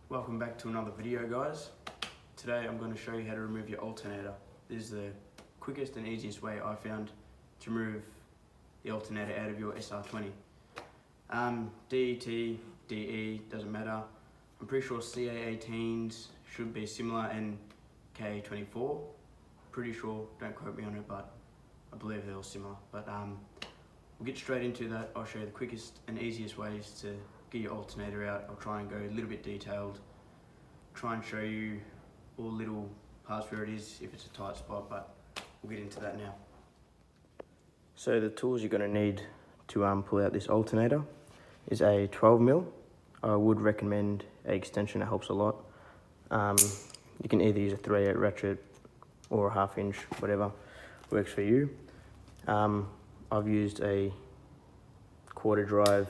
Welcome back to another video, guys. Today I'm going to show you how to remove your alternator. This is the quickest and easiest way I found to remove the alternator out of your SR20. DET, DE, doesn't matter. I'm pretty sure CA18s should be similar and KA24. Pretty sure, don't quote me on it, but I believe they're all similar. But we'll get straight into that. I'll show you the quickest and easiest ways to get your alternator out. I'll try and go a little bit detailed, try and show you all little parts where it is if it's a tight spot, but we'll get into that now. So the tools you're going to need to pull out this alternator is a 12mm. I would recommend an extension, it helps a lot. You can either use a 3/8 ratchet or a 1/2 inch, whatever works for you. I've used a quarter drive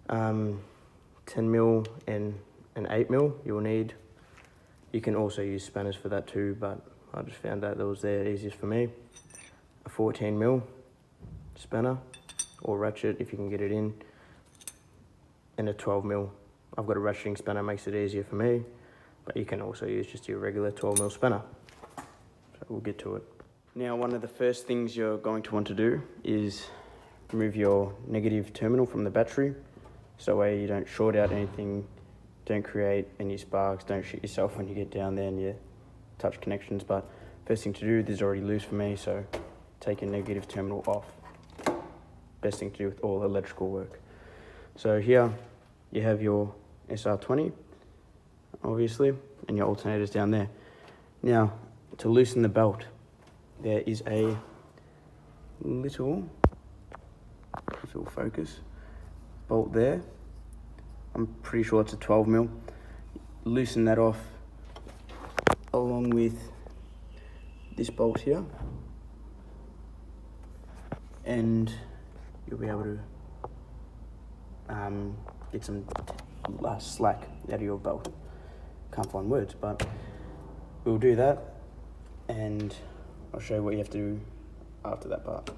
10mm and an 8mm you'll need. You can also use spanners for that too, but I just found that was the easiest for me. A 14mm spanner or ratchet if you can get it in, and a 12mm. I've got a ratcheting spanner, makes it easier for me, but you can also use just your regular 12mm spanner. So we'll get to it. Now, one of the first things you're going to want to do is remove your negative terminal from the battery, so that way you don't short out anything, don't create any sparks, don't shoot yourself when you get down there and you touch connections. But first thing to do, this is already loose for me, so take your negative terminal off. Best thing to do with all electrical work. So here you have your SR20, obviously, and your alternators down there. Now, to loosen the belt, there is a little, if it will focus, bolt there. I'm pretty sure it's a 12mm. Loosen that off along with this bolt here, and you'll be able to get some slack out of your belt. Can't find words, but we'll do that, and I'll show you what you have to do after that part.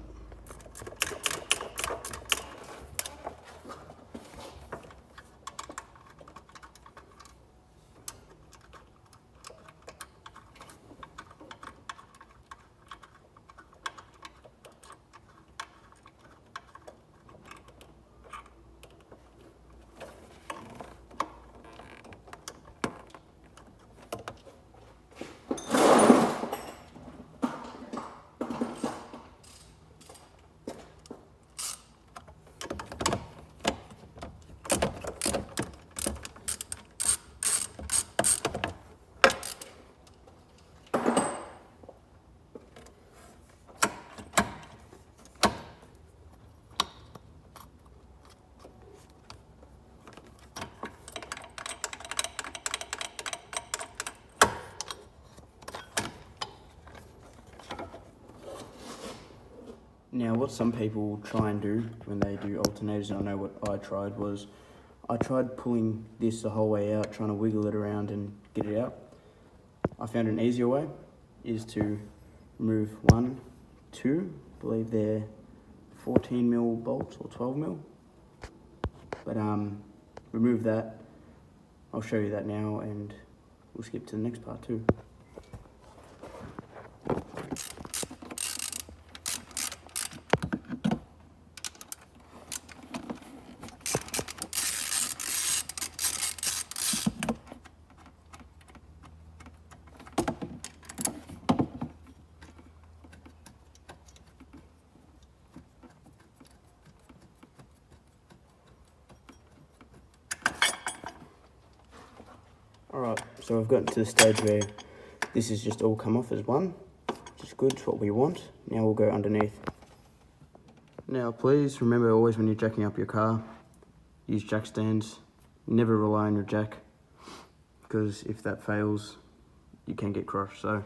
Now, what some people try and do when they do alternators, and I know what I tried, was I tried pulling this the whole way out, trying to wiggle it around and get it out. I found an easier way is to remove 1, 2, I believe they're 14mm bolts or 12mm. But remove that. I'll show you that now, and we'll skip to the next part too. Alright, so I've gotten to the stage where this has just all come off as one, which is good, it's what we want. Now we'll go underneath. Now please remember always when you're jacking up your car, use jack stands. Never rely on your jack, because if that fails, you can get crushed. So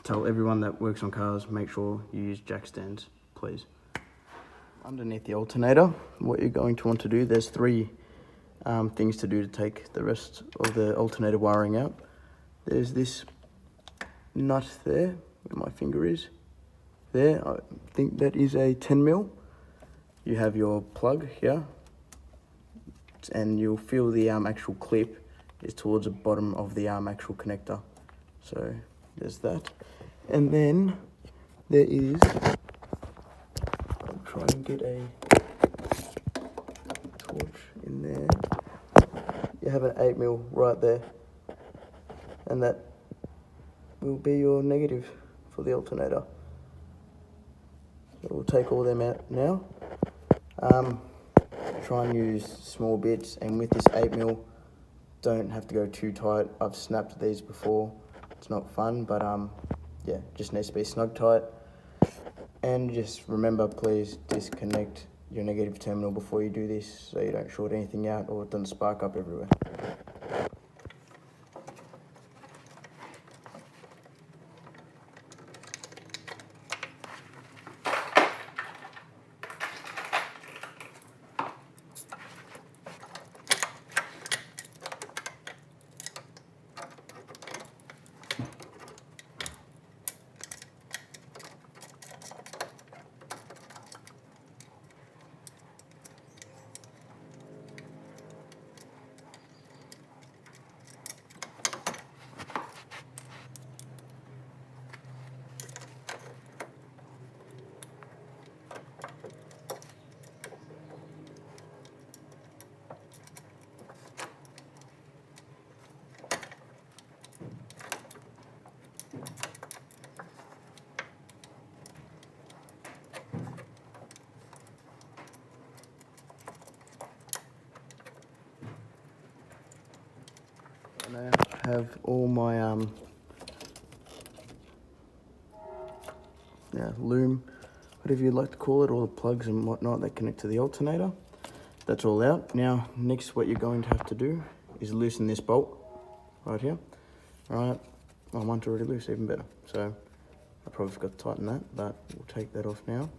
tell everyone that works on cars, make sure you use jack stands, please. Underneath the alternator, what you're going to want to do, there's 3 things to do to take the rest of the alternator wiring out. There's this nut there, where my finger is. There, I think that is a 10mm. You have your plug here, and you'll feel the actual clip is towards the bottom of the actual connector. So there's that. And then there is, I'll try and get a torch in there. You have an 8mm right there, and that will be your negative for the alternator. So we'll take all them out now. Try and use small bits, and with this 8mm, don't have to go too tight. I've snapped these before. It's not fun, but yeah, just needs to be snug tight. And just remember, please disconnect your negative terminal before you do this, so you don't short anything out or it doesn't spark up everywhere. I have all my loom, whatever you'd like to call it, all the plugs and whatnot that connect to the alternator. That's all out. Now, next what you're going to have to do is loosen this bolt right here. Alright, well, mine's already loose, even better. So I probably forgot to tighten that, but we'll take that off now.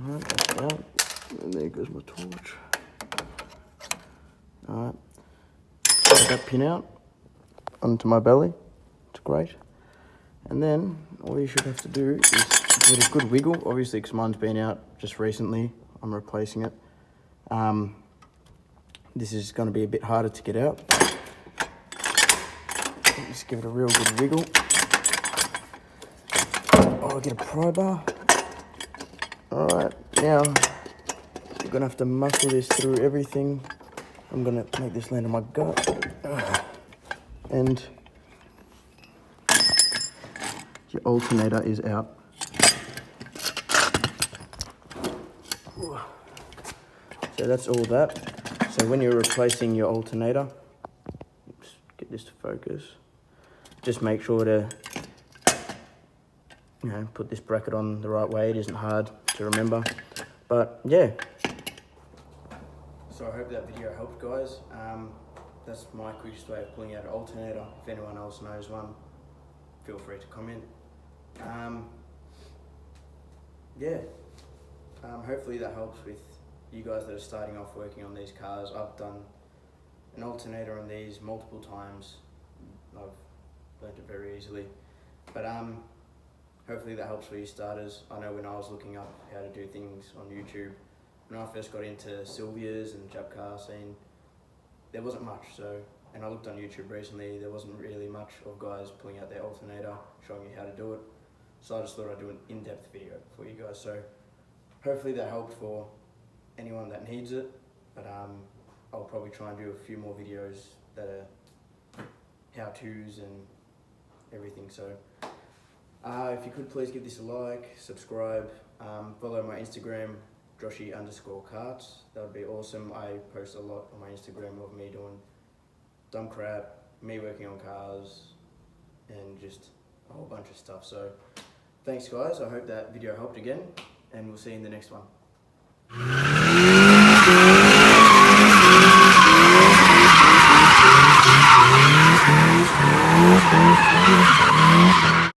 Alright, that's out. And there goes my torch. Alright, take that pin out onto my belly. It's great. And then all you should have to do is give it a good wiggle. Obviously, because mine's been out just recently, I'm replacing it. This is going to be a bit harder to get out. Just give it a real good wiggle. Oh, get a pry bar. Alright, now you're going to have to muscle this through everything. I'm going to make this land on my gut. And your alternator is out. So that's all that. So when you're replacing your alternator, oops, get this to focus, just make sure to put this bracket on the right way. It isn't hard to remember, but yeah. So I hope that video helped, guys. That's my quickest way of pulling out an alternator. If anyone else knows one, feel free to comment. Hopefully that helps with you guys that are starting off working on these cars. I've done an alternator on these multiple times. I've learned it very easily, but hopefully that helps for you starters. I know when I was looking up how to do things on YouTube, when I first got into Sylvia's and Jap car scene, there wasn't much. And I looked on YouTube recently, there wasn't really much of guys pulling out their alternator, showing you how to do it. So I just thought I'd do an in-depth video for you guys. So hopefully that helped for anyone that needs it. But I'll probably try and do a few more videos that are how-tos and everything. So if you could please give this a like, subscribe, follow my Instagram, Joshy_carts. That would be awesome. I post a lot on my Instagram of me doing dumb crap, me working on cars, and just a whole bunch of stuff. So thanks, guys. I hope that video helped again, and we'll see you in the next one.